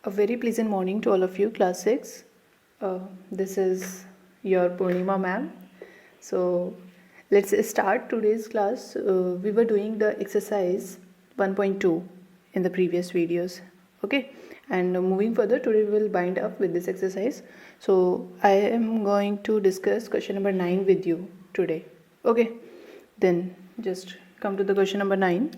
A very pleasant morning to all of you, class 6. This is your Purnima ma'am. So let's start today's class. We were doing the exercise 1.2 in the previous videos. Okay, and moving further, today we will bind up with this exercise. So I am going to discuss question number 9 with you today. Okay, then just come to the question number 9.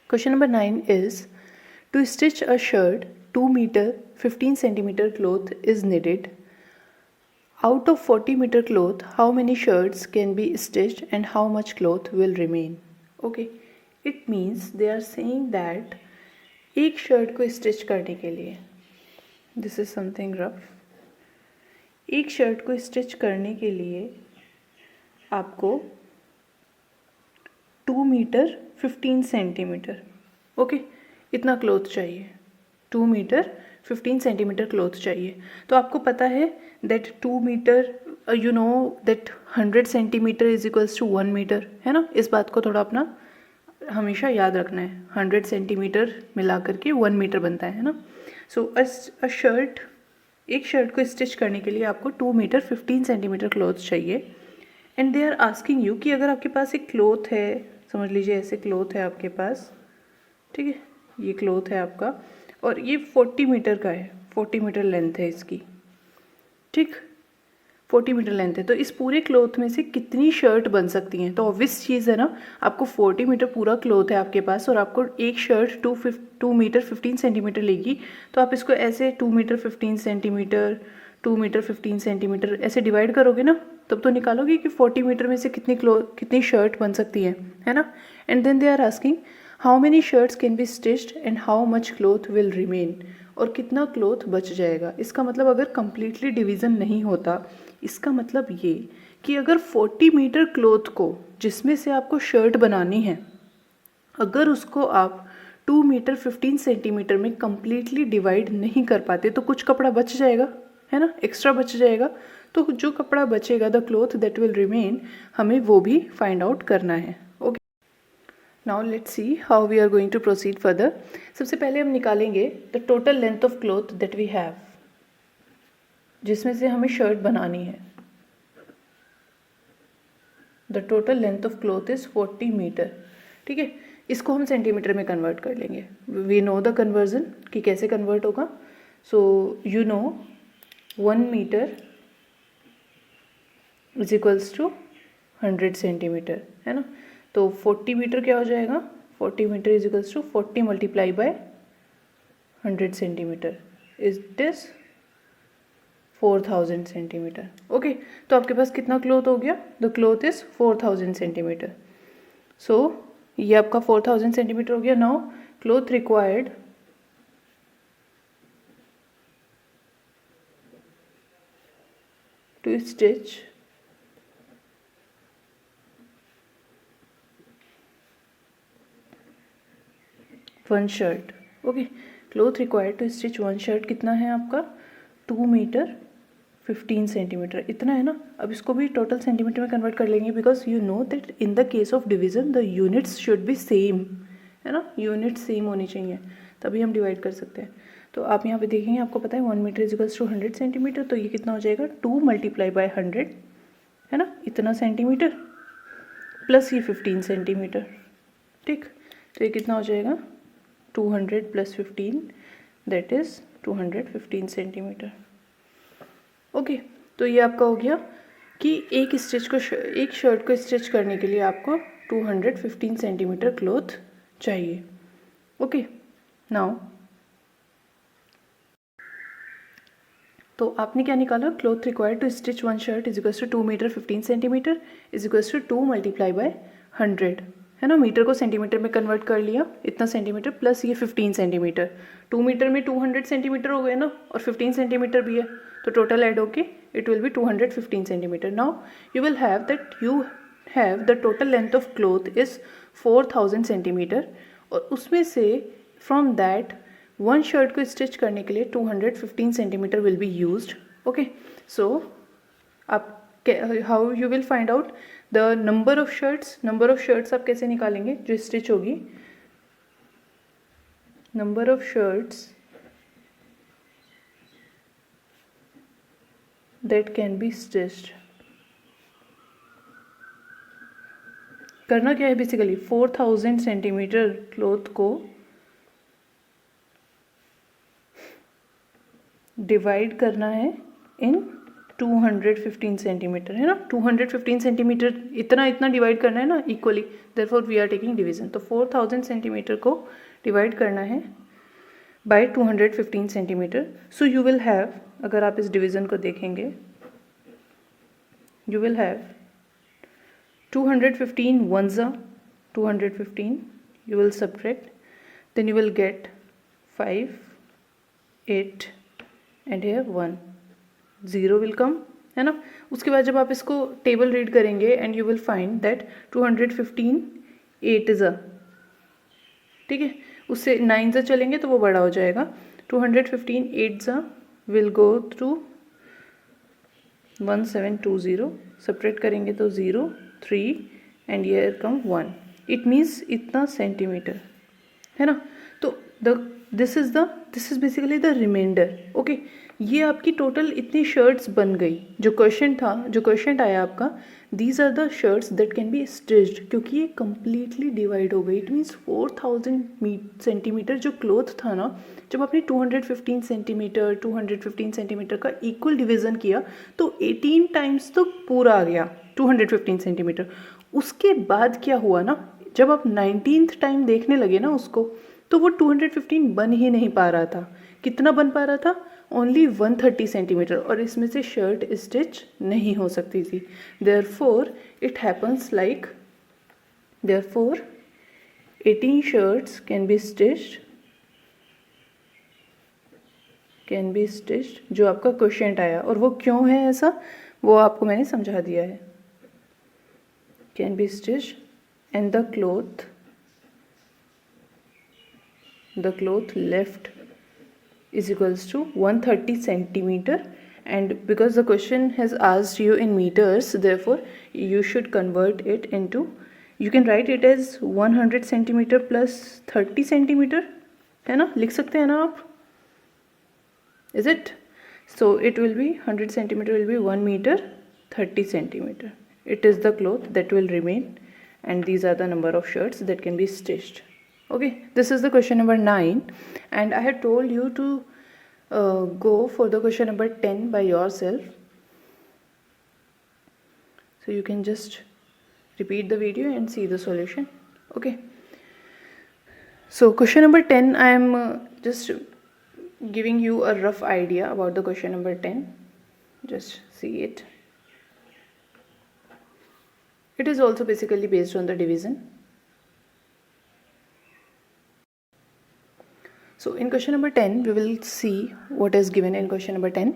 Question number 9 is, to stitch a shirt 2 meter 15 centimeter cloth is needed. Out of 40 meter cloth, how many shirts can be stitched and how much cloth will remain? Okay, it means they are saying that एक shirt को stitch करने के लिए, this is something rough, एक shirt को stitch करने के लिए आपको 2 मीटर 15 सेंटीमीटर ओके इतना क्लॉथ चाहिए, 2 मीटर 15 सेंटीमीटर क्लॉथ चाहिए. तो आपको पता है that 2 metre you know that 100 centimetre is equals to 1 metre, है ना. इस बात को थोड़ा अपना हमेशा याद रखना है. 100 सेंटीमीटर मिला करके 1 मीटर बनता है ना. सो अ शर्ट, एक शर्ट को स्टिच करने के लिए आपको 2 मीटर 15 सेंटीमीटर क्लॉथ चाहिए. And they are asking you कि अगर आपके पास एक क्लॉथ है, समझ लीजिए ऐसे क्लॉथ है आपके पास, ठीक है, ये क्लॉथ है आपका और ये 40 मीटर का है, 40 मीटर लेंथ है इसकी, ठीक, 40 मीटर लेंथ है. तो इस पूरे क्लॉथ में से कितनी शर्ट बन सकती हैं? तो ऑब्वियस चीज़ है ना, आपको 40 मीटर पूरा क्लॉथ है आपके पास और आपको एक शर्ट 2 मीटर 15 सेंटीमीटर लेगी. तो आप इसको ऐसे 2 मीटर 15 सेंटीमीटर 2 मीटर 15 सेंटीमीटर ऐसे डिवाइड करोगे ना, तब तो निकालोगे कि 40 मीटर में से कितनी शर्ट बन सकती है ना. And then they are asking how many shirts can be stitched and how much cloth will remain, और कितना क्लॉथ बच जाएगा. इसका मतलब अगर कंप्लीटली डिवीज़न नहीं होता, इसका मतलब ये कि अगर 40 मीटर क्लॉथ को जिसमें से आपको शर्ट बनानी है, अगर उसको आप 2 मीटर 15 सेंटीमीटर में कंप्लीटली डिवाइड नहीं कर पाते तो कुछ कपड़ा बच जाएगा, है ना, एक्स्ट्रा बच जाएगा. तो जो कपड़ा बचेगा, the cloth that will remain, हमें वो भी फाइंड आउट करना है. Okay, now let's see how we are going to proceed further. सबसे पहले हम निकालेंगे the total length of cloth that we have, जिसमें से हमें शर्ट बनानी है. The total length of cloth is 40 metre, ठीक है. इसको हम सेंटीमीटर में कन्वर्ट कर लेंगे. वी नो द कन्वर्जन कि कैसे कन्वर्ट होगा. So you know 1 metre is equals to 100 centimetre, है ना. तो 40 मीटर क्या हो जाएगा, 40 metre is equals to 40 multiply by 100 centimetre, it is 4000 centimetre. Okay, तो आपके पास कितना क्लॉथ हो गया, द क्लॉथ इज 4000 सेंटीमीटर. सो ये आपका 4000 सेंटीमीटर हो गया. Now cloth required to stitch one shirt. Okay, cloth required to stitch one shirt कितना है आपका, 2 मीटर 15 सेंटीमीटर, इतना है ना. अब इसको भी टोटल सेंटीमीटर में कन्वर्ट कर लेंगे, because you know that in the case of division the units should be same, है ना, यूनिट सेम होनी चाहिए, तभी हम डिवाइड कर सकते हैं. तो आप यहाँ पे देखेंगे, आपको पता है 1 metre is equals to 100 centimetre. तो ये कितना हो जाएगा, 2 मल्टीप्लाई बाय 100, है ना, इतना सेंटीमीटर प्लस ये 15 सेंटीमीटर, ठीक. तो ये कितना हो जाएगा, 200 plus 15, that is 215 centimetre. Okay, तो ये आपका हो गया कि एक शर्ट को स्टिच करने के लिए आपको 215 सेंटीमीटर क्लॉथ चाहिए. ओके, नाउ तो आपने क्या निकाला, cloth required to stitch one shirt is equals to 2 metre 15 centimetre is equals to 2 multiply by 100, है ना. मीटर को सेंटीमीटर में कन्वर्ट कर लिया, इतना सेंटीमीटर प्लस ये 15 सेंटीमीटर. 2 मीटर में 200 सेंटीमीटर हो गए ना, और 15 सेंटीमीटर भी है, तो टोटल ऐड होके it will be 215 centimetre. Now you will have that you have the total length of cloth is 4000 centimetre, और उसमें से फ्रॉम दैट वन शर्ट को स्टिच करने के लिए 215 centimetre will be used. Okay, so आप how you will find out the number of shirts आप कैसे निकालेंगे जो स्टिच होगी. Number of shirts that can be stitched. करना क्या है बेसिकली, 4000 सेंटीमीटर क्लॉथ को डिवाइड करना है इन 215 सेंटीमीटर, है ना, 215 सेंटीमीटर, इतना डिवाइड करना है ना equally, therefore we are taking division. तो 4000 सेंटीमीटर को डिवाइड करना है बाय 215 centimetre. So you will have, अगर आप इस डिवीज़न को देखेंगे, you will have 215 ones are 215, you will subtract, then you will get 5, 8 and here 1, 0 will come, है ना। उसके बाद जब आप इसको टेबल रीड करेंगे and you will find that 215 8 is a, ठीक है, उससे 9 से चलेंगे तो वो बड़ा हो जाएगा। 215 8 विल गो थ्रू 1720, सब्ट्रैक्ट करेंगे तो 0 3 and here come 1, it means इतना सेंटीमीटर, है ना। तो this is basically the reminder. Okay, ये आपकी टोटल इतनी शर्ट्स बन गई। जो क्वेश्चन आया आपका, these are the shirts that can be stitched, क्योंकि ये कम्प्लीटली डिवाइड हो गई। इट मीन्स 4000 सेंटीमीटर जो क्लॉथ था ना, जब आपने 215 सेंटीमीटर का इक्वल डिवीज़न किया तो 18 टाइम्स तो पूरा आ गया 215 सेंटीमीटर। उसके बाद क्या हुआ ना, जब आप 19th टाइम देखने लगे ना उसको, तो वो 215 बन ही नहीं पा रहा था। कितना बन पा रहा था? ओनली 130 सेंटीमीटर, और इसमें से शर्ट स्टिच नहीं हो सकती थी। Therefore it happens like, therefore 18 shirts can be stitched, जो आपका क्वेश्चन आया। और वो क्यों है ऐसा, वो आपको मैंने समझा दिया है। Can be stitched and the cloth left is equals to 130 centimeter, and because the question has asked you in meters, therefore you should convert it into, you can write it as 100 centimeter plus 30 centimeter, है ना, लिख सकते हैं ना आप, is it? So it will be 100 centimeter will be 1 meter 30 centimeter. It is the cloth that will remain, and these are the number of shirts that can be stitched. Okay, this is the question number 9, and I had told you to go for the question number 10 by yourself, so you can just repeat the video and see the solution. Okay, so question number 10, I am just giving you a rough idea about the question number 10. Just see it. It is also basically based on the division. So in question number 10, we will see what is given in question number 10.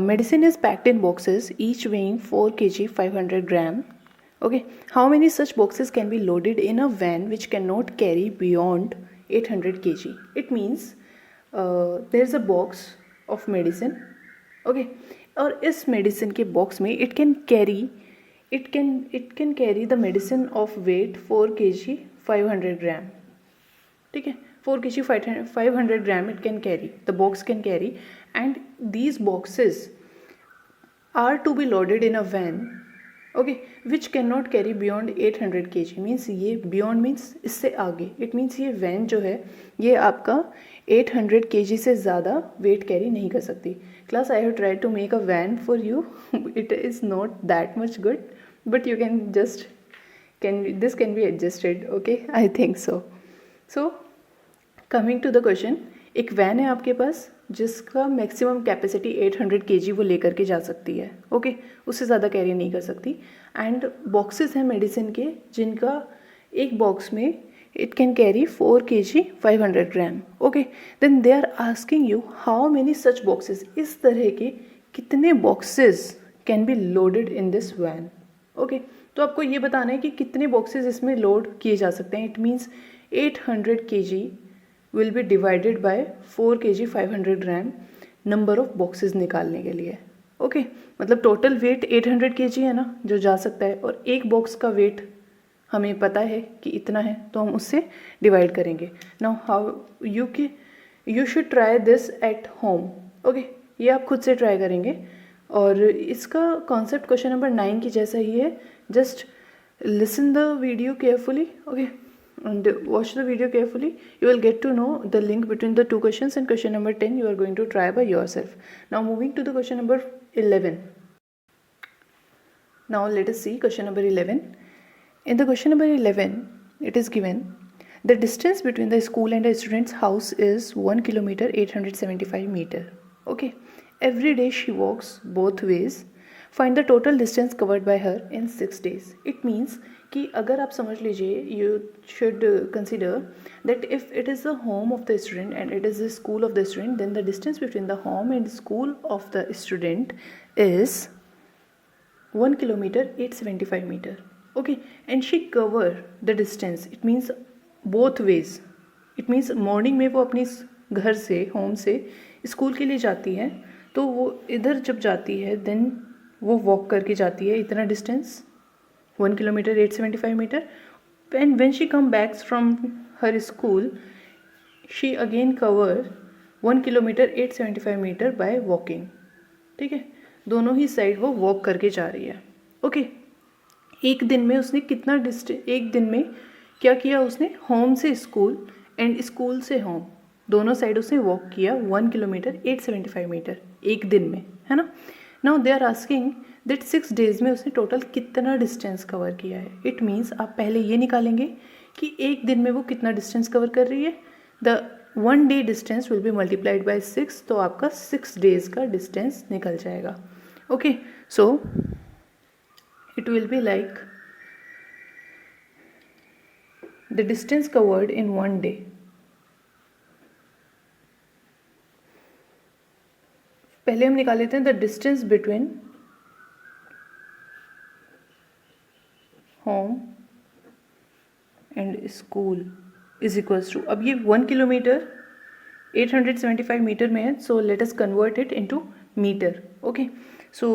Medicine is packed in boxes, each weighing 4 kg 500 gram. Okay, how many such boxes can be loaded in a van which cannot carry beyond 800 kg? It means there is a box of medicine. Okay, और इस medicine के box में it can carry the medicine of weight 4 kg 500 gram. ठीक है, 4 kg 500 gram it can carry, the box can carry, and these boxes are to be loaded in a van, okay, which cannot carry beyond 800 kg. means ये beyond means इससे आगे, it means ये van जो है ये आपका 800 kg से ज़्यादा weight carry नहीं कर सकती। Class, I have tried to make a van for you. It is not that much good, but you can just this can be adjusted. Okay, I think so. So coming to the question, एक van है आपके पास जिसका maximum capacity 800 kg वो लेकर के जा सकती है। ओके, उससे ज़्यादा कैरी नहीं कर सकती। एंड बॉक्सेस हैं मेडिसिन के जिनका एक बॉक्स में it can carry 4 kg 500 gram. Okay, then they are asking you how many such boxes, इस तरह के कितने boxes can be loaded in this van. Okay, तो आपको ये बताना है कि कितने बॉक्सेस इसमें लोड किए जा सकते हैं। It means 800 kg will be divided by 4 kg 500 gram number of boxes निकालने के लिए। ओके, मतलब टोटल वेट 800 kg है ना जो जा सकता है, और एक बॉक्स का वेट हमें पता है कि इतना है, तो हम उससे डिवाइड करेंगे। Now how you should try this at home. Okay, ये आप खुद से ट्राई करेंगे। और इसका कॉन्सेप्ट क्वेश्चन नंबर 9 की जैसा ही है. Just listen the video carefully, okay, and watch the video carefully. You will get to know the link between the two questions, and question number 10 you are going to try by yourself. Now moving to the question number 11. Now let us see question number 11. In the question number 11 it is given the distance between the school and a student's house is 1 kilometer 875 meter. Okay, every day she walks both ways. Find the total distance covered by her in 6 days. It means कि अगर आप समझ लीजिए, you should consider that if it is the home of the student and it is the school of the student, then the distance between the home and school of the student is 1 kilometer 875 meter. Okay, and she cover the distance. It means both ways. It means morning में वो अपनी घर से, home से school के लिए जाती है, तो वो इधर जब जाती है देन वो वॉक करके जाती है इतना distance 1 kilometre 875 metre. And when she come backs from her school she again cover 1 kilometre 875 metre by walking. ठीक है, दोनों ही साइड वो वॉक करके जा रही है. ओके, एक दिन में उसने कितना एक दिन में क्या किया उसने, होम से स्कूल एंड स्कूल से होम दोनों साइड उसने वॉक किया 1 किलोमीटर 875 मीटर एक दिन में, है ना. Now they are asking that 6 days में उसने टोटल कितना डिस्टेंस कवर किया है. इट मीन्स आप पहले ये निकालेंगे कि एक दिन में वो कितना डिस्टेंस कवर कर रही है. The 1 day distance will be multiplied by 6, तो आपका 6 डेज का डिस्टेंस निकल जाएगा. Okay, so it will be like the distance covered in 1 day. पहले हम निकाल लेते हैं the distance between home and school is equals to, अब ये 1 किलोमीटर 875 मीटर में है, so let us convert it into metre. Okay, so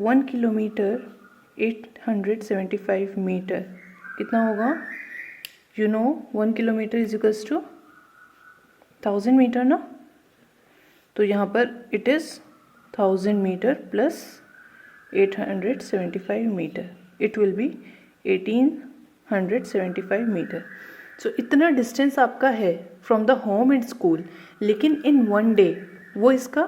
1 kilometre 875 metre कितना होगा, you know 1 kilometre is equals to 1000 metre ना. तो यहाँ पर it is 1000 metre plus 875 metre, it will be 1875 metre. So इतना डिस्टेंस आपका है from the home and school, लेकिन इन 1 डे वो इसका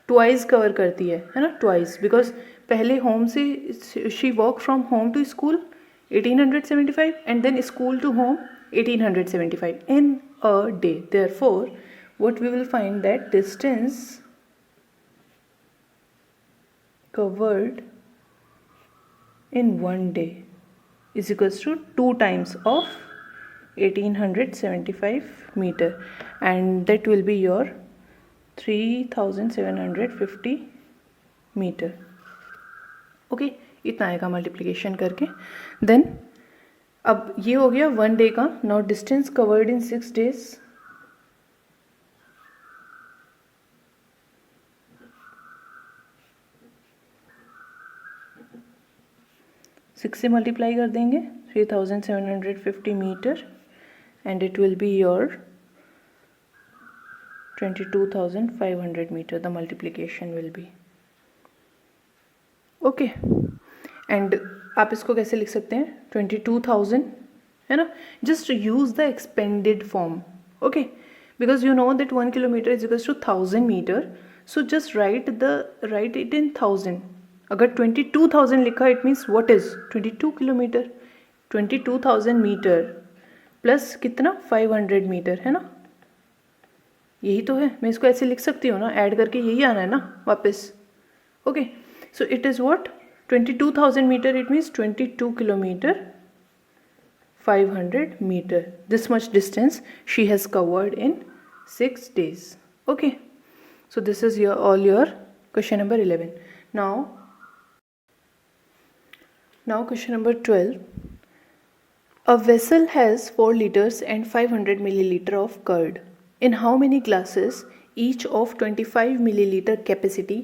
ट्वाइस कवर करती है ना, ट्वाइस. बिकॉज पहले होम से she walk from home to school 1875 and then school to home 1875 in a day. Therefore what we will find that distance covered in 1 day is equals to 2 times of 1875 meter, and that will be your 3750 meter. Okay, इतना आएगा multiplication करके. Then अब ये हो गया 1 day का. Now distance covered in 6 days, six से multiply कर देंगे 3750 metre and it will be your 22,500 metre. The multiplication will be okay. And आप इसको कैसे लिख सकते हैं, 22,000 है ना. Just use the expanded form. Okay, because you know that 1 kilometre is equals to 1000 metre, so just write it in 1000. अगर 22,000 लिखा इट मीन्स what is 22 kilometre. 22,000 metre plus कितना 500 मीटर, है ना. यही तो है, मैं इसको ऐसे लिख सकती हूँ ना, ऐड करके यही आना है ना वापस. Okay, so it is what 22,000 metre, it means 22 kilometre 500 metre. This much distance she has covered in 6 days. Okay, so this is all your question number 11. Now question number 12. A vessel has 4 liters and 500 milliliter of curd. In how many glasses, each of 25 milliliter capacity,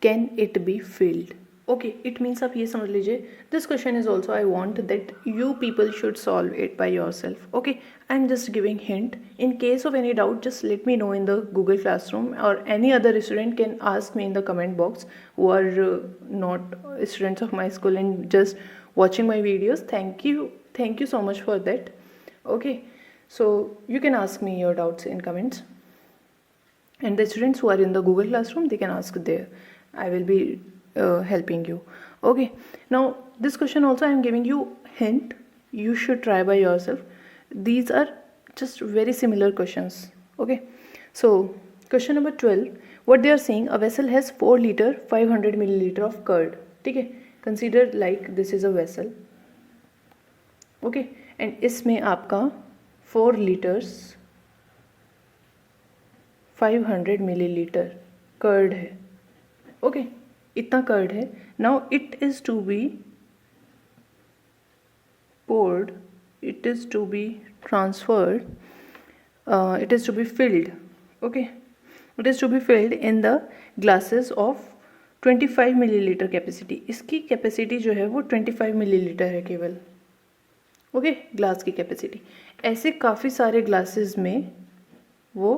can it be filled? Okay, it means आप ये समझ लीजिए, this question is also I want that you people should solve it by your self. Okay, I am just giving hint. In case of any doubt, just let me know in the Google Classroom, or any other student can ask me in the comment box who are not students of my school and just watching my videos. Thank you so much for that. Okay, so you can ask me your doubts in comments, and the students who are in the Google Classroom, they can ask there. I will be helping you. Okay, now this question also I am giving you hint, you should try by yourself. These are just very similar questions. Okay, so question number 12, what they are saying, a vessel has 4 liter 500 milliliter of curd. ठीक है, consider like this is a vessel. Okay, and इसमें आपका 4 liters 500 milliliter curd है. Okay, इतना curd है. Now it is to be poured, it is to be transferred, it is to be filled. Okay, it is to be filled in the glasses of 25 milliliter capacity. इसकी capacity जो है वो 25 milliliter है केवल. Okay, glass की capacity. ऐसे काफ़ी सारे ग्लासेस में वो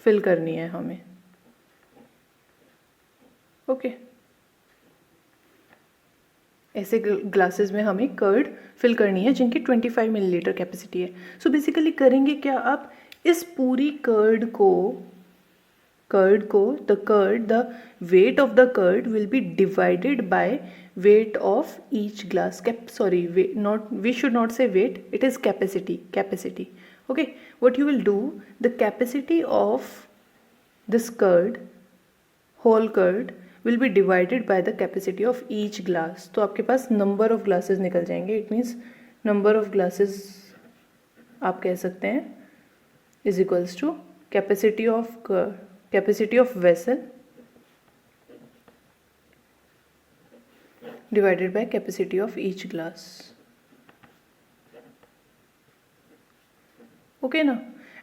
फिल करनी है हमें. ओके, ऐसे ग्लासेस में हमें कर्ड फिल करनी है जिनकी 25 मिलीलीटर कैपेसिटी है. सो बेसिकली करेंगे क्या, आप इस पूरी कर्ड को the weight of the curd will be divided by weight of each glass. We should not say weight, it is capacity. Okay, what you will do, the capacity of this curd, whole curd, will be divided by the capacity of each glass. तो आपके पास number of glasses निकल जाएंगे. It means number of glasses आप कह सकते हैं is equals to capacity of vessel divided by capacity of each glass. Okay ना.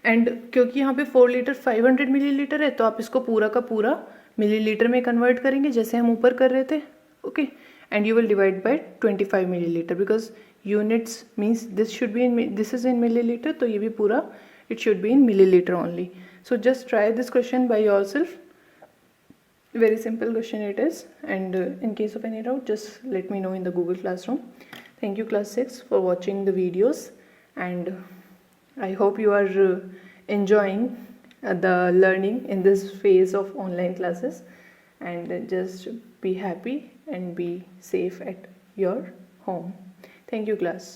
And क्योंकि यहाँ पे 4 लीटर 500 मिलीलीटर है, तो आप इसको पूरा का पूरा मिलीलीटर में कन्वर्ट करेंगे जैसे हम ऊपर कर रहे थे. Okay, and you will divide by 25 millilitre, because units means this is in millilitre, तो ये भी पूरा it should be in millilitre only. So just try this question by your self. Very simple question it is, and in case of any doubt, just let me know in the Google Classroom. Thank you class 6 for watching the videos, and I hope you are enjoying the learning in this phase of online classes, and just be happy and be safe at your home. Thank you class.